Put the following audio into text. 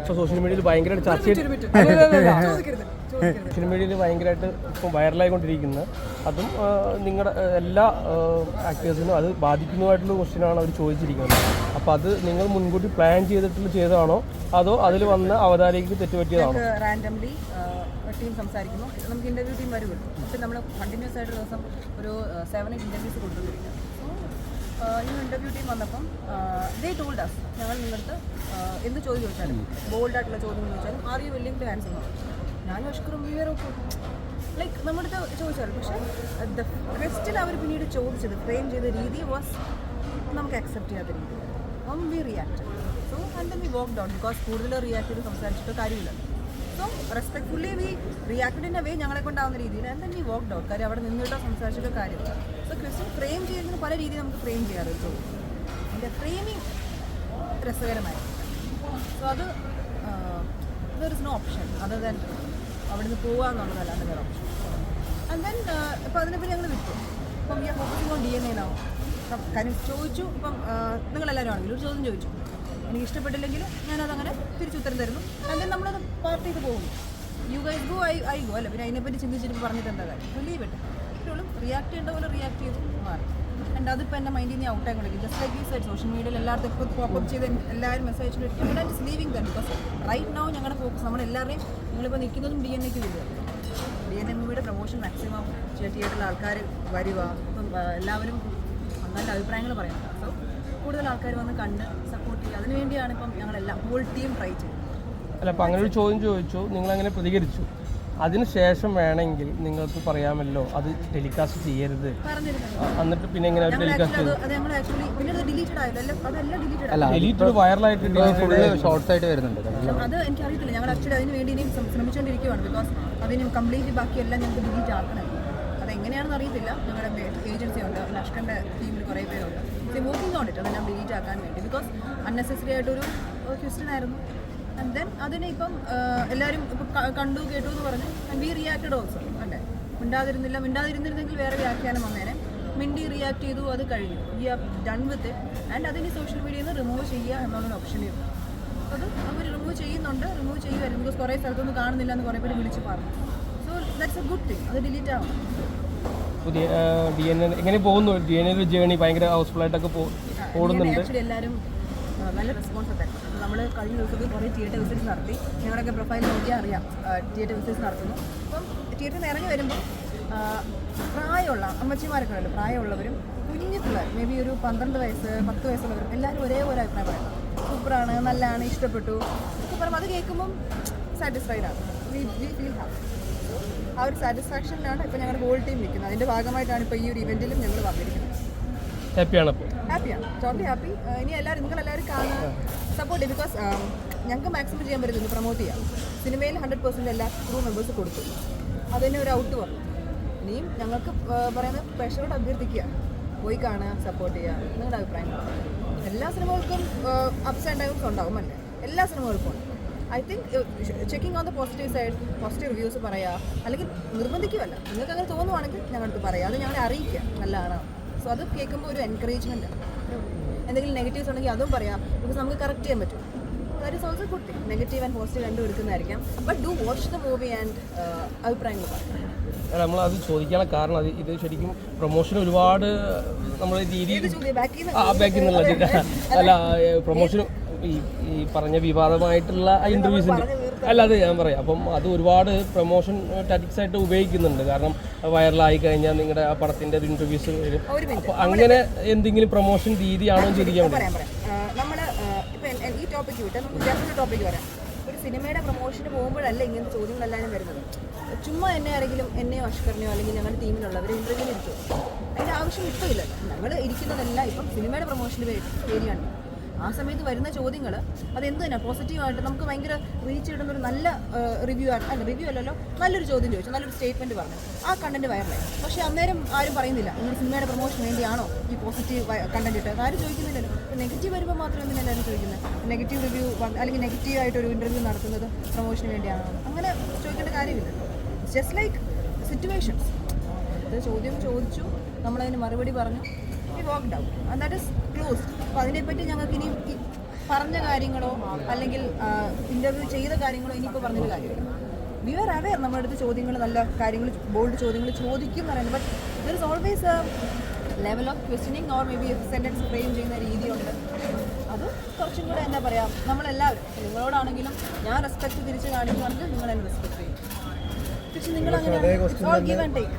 ഇപ്പോൾ സോഷ്യൽ മീഡിയയിൽ ഭയങ്കരമായിട്ട് ചർച്ച സോഷ്യൽ മീഡിയയിൽ ഭയങ്കരമായിട്ട് ഇപ്പോൾ വൈറലായിക്കൊണ്ടിരിക്കുന്നത് അതും നിങ്ങളുടെ എല്ലാ ആക്ടേഴ്സിനും അത് ബാധിക്കുന്നതായിട്ടുള്ള ക്വസ്റ്റ്യനാണ് അവർ ചോദിച്ചിരിക്കുന്നത്. അപ്പോൾ അത് നിങ്ങൾ മുൻകൂട്ടി പ്ലാൻ ചെയ്തതാണോ അതോ അതിൽ വന്ന അവതാരകയ്ക്ക് തെറ്റുപറ്റിയതാണോ? റാൻഡംലി ടീം സംസാരിക്കുമ്പോൾ നമുക്ക് ഇൻ്റർവ്യൂ ടീം വരും. പക്ഷേ നമ്മൾ കണ്ടിന്യൂസ് ആയിട്ട് ദിവസം ഒരു 7-8 ഇൻ്റർവ്യൂസ് കൊടുത്തുകൊണ്ടിരിക്കുക. ഈ ഇൻ്റർവ്യൂ ടീം വന്നപ്പം ദേ ടോൾഡ് അസ് ഞങ്ങൾ നിങ്ങളുടെ എന്ത് ചോദ്യം ചോദിച്ചാലും ബോൾഡായിട്ടുള്ള ചോദ്യം ചോദിച്ചാലും are you willing to answer എന്നാണ്. ഞാനും അഷ്കറും ലൈക്ക് നമ്മുടെ അടുത്ത് ചോദിച്ചാലും പക്ഷേ ദ ക്വസ്റ്റ്യൻ അവർ പിന്നീട് ചോദിച്ചത് ഫ്രെയിം ചെയ്ത രീതി വാസ് നമുക്ക് അക്സെപ്റ്റ് ചെയ്യാത്ത രീതി. We react. So and then we walk down because കൂടുതൽ റിയാക്ട് ചെയ്ത് സംസാരിച്ചിട്ട് കാര്യമില്ല. So respectfully we reacted in a way ഞങ്ങളെ കൊണ്ടാവുന്ന രീതിയിൽ and then we walk down. കാര്യം അവിടെ നിന്നിട്ടോ സംസാരിച്ചിട്ടോ കാര്യമില്ല. സോ ക്വസ്റ്റ്യൻ ഫ്രെയിം ചെയ്യുന്നത് പല രീതിയിൽ നമുക്ക് ഫ്രെയിം ചെയ്യാറുണ്ട്. അതിൻ്റെ ഫ്രെയിമിങ് രസകരമായിരുന്നു. സോ അത് there is no option other than അവിടെ നിന്ന് പോവുക എന്നുള്ളതല്ലാണ്ട് വേറെ ഓപ്ഷൻ. ആൻഡ് ദെൻ ഇപ്പോൾ അതിനെപ്പറ്റി ഞങ്ങൾ വിട്ടു. ഇപ്പം we are focusing on DNA now. കാര്യം ചോദിച്ചു. ഇപ്പം നിങ്ങളെല്ലാവരും ആണെങ്കിലും ഒരു ചോദ്യം ചോദിച്ചു, എനിക്ക് ഇഷ്ടപ്പെട്ടില്ലെങ്കിൽ ഞാനതങ്ങനെ തിരിച്ചുത്തരം തരുന്നു. ആൻഡ് നമ്മളത് പാർട്ട് ചെയ്ത് പോകുന്നു. You guys go I go അല്ല. പിന്നെ അതിനെപ്പറ്റി ചിന്തിച്ചിട്ട് പറഞ്ഞിട്ട് എന്താ കാര്യം? ലീവ് ഇട്ട് ഇപ്പോഴും റിയാക്ട് ചെയ്യേണ്ട പോലെ റിയാക്ട് ചെയ്ത് മാറി. ആൻഡ് അതിപ്പോൾ എൻ്റെ മൈൻഡിൽ നിന്ന് ഔട്ടായി കൊണ്ടിരിക്കും. ജസ്റ്റ് ലൈക്ക് ഈ സൈഡ് സോഷ്യൽ മീഡിയയിൽ എല്ലാവർക്കും ഇപ്പോൾ പോപ്പപ്പ് ചെയ്ത് എല്ലാവരും മെസ്സേജ് ഇട്ടിരിക്കും. And is leaving them because right now ഞങ്ങളുടെ ഫോക്കസ് നമ്മളെല്ലാവരെയും നിങ്ങളിപ്പോൾ നിൽക്കുന്നതും DNA വരിക. DNA മൂവിയുടെ പ്രൊമോഷൻ മാക്സിമം തിയേറ്ററിൽ ആൾക്കാർ വരിക. ഇപ്പം എല്ലാവരും നല്ല അഭിപ്രായങ്ങൾ പറയുന്നത്. സോ കൂടുതൽ ആൾക്കാർ വന്ന് കണ്ട് സപ്പോർട്ട് ചെയ്യുക. അതിനുവേണ്ടിയാണ് ഇപ്പം ഞങ്ങളെല്ലാം ഹോൾ ടീം ട്രൈ ചെയ്യുന്നത്. അല്ല, അപ്പം അങ്ങനെ ഒരു ചോദ്യം ചോദിച്ചു, നിങ്ങളങ്ങനെ പ്രതികരിച്ചു. അതിനുശേഷം വേണമെങ്കിൽ നിങ്ങൾക്ക് പറയാമല്ലോ അത് ടെലികാസ്റ്റ് ചെയ്യരുത് എന്നിട്ട് പിന്നെ എങ്ങനെ ടെലികാസ്റ്റ് ചെയ്തു? ഡിലീറ്റഡ് വൈറലായിട്ട് ഷോർട്സ് ആയിട്ട് വരുന്നുണ്ട്. അത് എനിക്കറിയത്തില്ല. ഞങ്ങൾ ആക്ച്വലി അതിന് വേണ്ടി ഇനിയും ശ്രമിച്ചുകൊണ്ടിരിക്കുകയാണ്. ബിക്കോസ് അതിന് കംപ്ലീറ്റ് ബാക്കിയെല്ലാം ഞങ്ങൾക്ക് ഡിലീറ്റ് ആക്കണം. അതെങ്ങനെയാണെന്ന് അറിയത്തില്ല. ഞങ്ങളുടെ ഏജൻസി ഉണ്ട്, ലഷ്കറിൻ്റെ ടീമിൽ കുറേ പേരുണ്ട്. വർക്കിംഗ് ഓൺ ഇറ്റ് അതെല്ലാം ഡിലീറ്റ് ആക്കാൻ വേണ്ടി. ബിക്കോസ് അൺനെസസറി ആയിട്ടൊരു ക്വസ്റ്റ്യൻ ആയിരുന്നു. ആൻഡ് ദെൻ അതിനെ ഇപ്പം എല്ലാവരും ഇപ്പം കണ്ടു കേട്ടു എന്ന് പറഞ്ഞ് വി റിയാക്റ്റഡ് ഓൾസോ. അല്ലേ, മിണ്ടാതിരുന്നിരുന്നെങ്കിൽ വേറെ വ്യാഖ്യാനം വന്നേനെ. മിണ്ടി റിയാക്ട് ചെയ്തു, അത് കഴിഞ്ഞു. We are done with it. And അതിന് സോഷ്യൽ മീഡിയയിൽ നിന്ന് റിമൂവ് ചെയ്യുക എന്നുള്ളൊരു ഓപ്ഷനും അത് അവർ റിമൂവ് ചെയ്യുന്നുണ്ട്. റിമൂവ് ചെയ്യുമായിരുന്നു. ബിക്കോസ് കുറേ സ്ഥലത്തൊന്നും കാണുന്നില്ല എന്ന് കുറേ പേര് വിളിച്ച് പറഞ്ഞു. So that's a good thing. അത് ഡിലീറ്റ് ആവണം. പുതിയ DNA എങ്ങനെ പോകുന്നു? DNA ജേണി ഭയങ്കര ഹൗസ്ഫുള്ളായിട്ടൊക്കെ ഓടുന്നുണ്ട്. ആക്ച്വലി എല്ലാവരും നല്ല റെസ്പോൺസ് ഉണ്ടായിരുന്നു. നമ്മൾ കഴിഞ്ഞ ദിവസത്തിൽ കുറേ തിയേറ്റർ വിസിറ്റ്സ് നടത്തി. ഞങ്ങളുടെയൊക്കെ പ്രൊഫൈൽ നോക്കിയാൽ അറിയാം തിയേറ്റർ വിസിറ്റ്സ് നടത്തുന്നു. അപ്പം തിയേറ്ററിൽ നിന്ന് ഇറങ്ങി വരുമ്പോൾ പ്രായമുള്ള അമ്മച്ചിമാരൊക്കെ ഉണ്ടല്ലോ, പ്രായമുള്ളവരും കുഞ്ഞു പിള്ളേർ മേ ബി ഒരു 12 വയസ്സ് 10 വയസ്സുള്ളവരും എല്ലാവരും ഒരേപോലെ അഭിപ്രായം പറയുന്നു. സൂപ്പറാണ്, നല്ലതാണ്, ഇഷ്ടപ്പെട്ടു ഒക്കെ പറയുമ്പോൾ അത് കേൾക്കുമ്പം സാറ്റിസ്ഫൈഡ് ആണ്. We feel happy. ആ ഒരു സാറ്റിസ്ഫാക്ഷനിലാണ് ഇപ്പോൾ ഞങ്ങളുടെ ഹോൾ ടീം നിൽക്കുന്നത്. അതിൻ്റെ ഭാഗമായിട്ടാണ് ഇപ്പോൾ ഈ ഒരു ഇവൻറ്റിലും ഞങ്ങൾ വന്നിരിക്കുന്നത്. ഹാപ്പിയാണ്, ടോട്ടലി ഹാപ്പി. ഇനി നിങ്ങളെല്ലാവരും കാണുക, സപ്പോർട്ട് ചെയ്യും. ബിക്കോസ് ഞങ്ങൾക്ക് മാക്സിമം ചെയ്യാൻ പറ്റുന്നു പ്രൊമോട്ട് ചെയ്യാം. സിനിമയിൽ 100% എല്ലാ ക്രൂ മെമ്പേഴ്സ് കൊടുത്തു. അതിന് ഒരു ഔട്ട് വന്നു. ഇനിയും ഞങ്ങൾക്ക് പറയുന്നത് പ്രേക്ഷകരോട് അഭ്യർത്ഥിക്കുക, പോയി കാണുക, സപ്പോർട്ട് ചെയ്യുക. നിങ്ങളുടെ അഭിപ്രായം എല്ലാ സിനിമകൾക്കും അപ്സ് ആൻഡ് ഡൗൺസ് ഉണ്ടാവും അല്ലേ? എല്ലാ സിനിമകൾക്കും ഉണ്ട്. I think checking on the positive side, positive reviews പറയുക, അല്ലെങ്കിൽ നിർബന്ധിക്കുകയല്ല. നിങ്ങൾക്ക് അങ്ങനെ തോന്നുവാണെങ്കിൽ ഞങ്ങളടുത്ത് പറയുക, അത് ഞങ്ങളെ അറിയിക്കുക നല്ലതാണ്. സോ അത് കേൾക്കുമ്പോൾ ഒരു എൻകറേജ്മെൻറ്റ്. എന്തെങ്കിലും നെഗറ്റീവ്സ് ഉണ്ടെങ്കിൽ അതും പറയാം. ബിക്കോസ് നമുക്ക് കറക്റ്റ് ചെയ്യാൻ പറ്റും. That is also good thing. Negative and positive രണ്ടും എടുക്കുന്നതായിരിക്കാം. But do watch the movie and അഭിപ്രായങ്ങൾ പറയാം. നമ്മളത് ചോദിക്കാനുള്ള കാരണം ഇത് ശരിക്കും പ്രൊമോഷൻ ഒരുപാട് നമ്മുടെ രീതിയിൽ ബാക്കിൽ നിന്നുള്ള അല്ല പ്രൊമോഷനും ഈ പറഞ്ഞ വിവാദമായിട്ടുള്ള ഇൻ്റർവ്യൂസിൻ്റെ അല്ലാതെ ഞാൻ പറയാം. അപ്പം അത് ഒരുപാട് പ്രൊമോഷൻ ടാറ്റിക്സ് ആയിട്ട് ഉപയോഗിക്കുന്നുണ്ട്. കാരണം വൈറലായി കഴിഞ്ഞാൽ നിങ്ങളുടെ ആ പടത്തിൻ്റെ ഒരു ഇൻ്റർവ്യൂസ് വരും. അപ്പോൾ അങ്ങനെ എന്തെങ്കിലും പ്രൊമോഷൻ രീതിയാണോ ചോദിക്കാൻ പറ്റും? നമ്മൾ ഇപ്പം ഈ ടോപ്പിക്ക് വിട്ട് നമുക്ക് വേറൊരു ടോപ്പിക്ക് വരാം. ഒരു സിനിമയുടെ പ്രൊമോഷന് പോകുമ്പോഴല്ല ഇങ്ങനത്തെ ചോദ്യങ്ങളെല്ലാം വരുന്നത്. ചുമ്മാ എന്നെയോ അഷ്കറിനെയോ അല്ലെങ്കിൽ ഞങ്ങളുടെ ടീമിലുള്ളവർ ഇൻ്റർവ്യൂവിൽ ഇരിക്കും. അതിൻ്റെ ആവശ്യം ഇപ്പോൾ ഇല്ല. ഞങ്ങൾ ഇരിക്കുന്നതെല്ലാം ഇപ്പം സിനിമയുടെ പ്രൊമോഷന് വേണ്ടിയാണ്. ആ സമയത്ത് വരുന്ന ചോദ്യങ്ങൾ അതെന്ത് തന്നെ പോസിറ്റീവായിട്ട് നമുക്ക് ഭയങ്കര റീച്ച് കിട്ടുന്നൊരു നല്ല റിവ്യൂ അല്ലല്ലോ, നല്ലൊരു ചോദ്യം ചോദിച്ചു, നല്ലൊരു സ്റ്റേറ്റ്മെൻറ്റ് പറഞ്ഞു, ആ കണ്ടൻറ്റ് വൈറലായി. പക്ഷേ അന്നേരം ആരും പറയുന്നില്ല നിങ്ങൾ സിനിമയുടെ പ്രൊമോഷൻ വേണ്ടിയാണോ ഈ പോസിറ്റീവ് കണ്ടൻറ്റ് ഇട്ടത്. ആരും ചോദിക്കുന്നില്ലല്ലോ. നെഗറ്റീവ് വരുമ്പോൾ മാത്രമേ എന്തിനാണ് എല്ലാവരും ചോദിക്കുന്നത്? നെഗറ്റീവ് റിവ്യൂ അല്ലെങ്കിൽ നെഗറ്റീവായിട്ടൊരു ഇൻ്റർവ്യൂ നടത്തുന്നത് പ്രൊമോഷന് വേണ്ടിയാണോ? അങ്ങനെ ചോദിക്കേണ്ട കാര്യമില്ലല്ലോ. Just like situations. അത് ചോദ്യം ചോദിച്ചു, നമ്മളതിന് മറുപടി പറഞ്ഞു, we worked out and that is closed. അപ്പോൾ അതിനെപ്പറ്റി ഞങ്ങൾക്ക് ഇനി പറഞ്ഞ കാര്യങ്ങളോ അല്ലെങ്കിൽ ഇൻ്റർവ്യൂ ചെയ്ത കാര്യങ്ങളോ ഇനിയിപ്പോൾ പറഞ്ഞൊരു കാര്യമില്ല. വി ആർ അവെയർ നമ്മുടെ അടുത്ത് ചോദ്യങ്ങൾ നല്ല കാര്യങ്ങൾ ബോൾഡ് ചോദ്യങ്ങൾ ചോദിക്കും എന്ന് പറയുന്നത്. But there is always A level of questioning or may be sentence frame ചെയ്യുന്ന രീതിയുണ്ട്. അത് കുറച്ചും കൂടെ എന്താ പറയുക, നമ്മളെല്ലാവരും നിങ്ങളോടാണെങ്കിലും ഞാൻ റെസ്പെക്ട് തിരിച്ച് കാണിക്കുകയാണെങ്കിൽ നിങ്ങൾ എന്നെ റെസ്പെക്ട് ചെയ്യും. പക്ഷെ നിങ്ങൾ അങ്ങനെ ഗിവ് ആൻഡ് ടേക്ക്.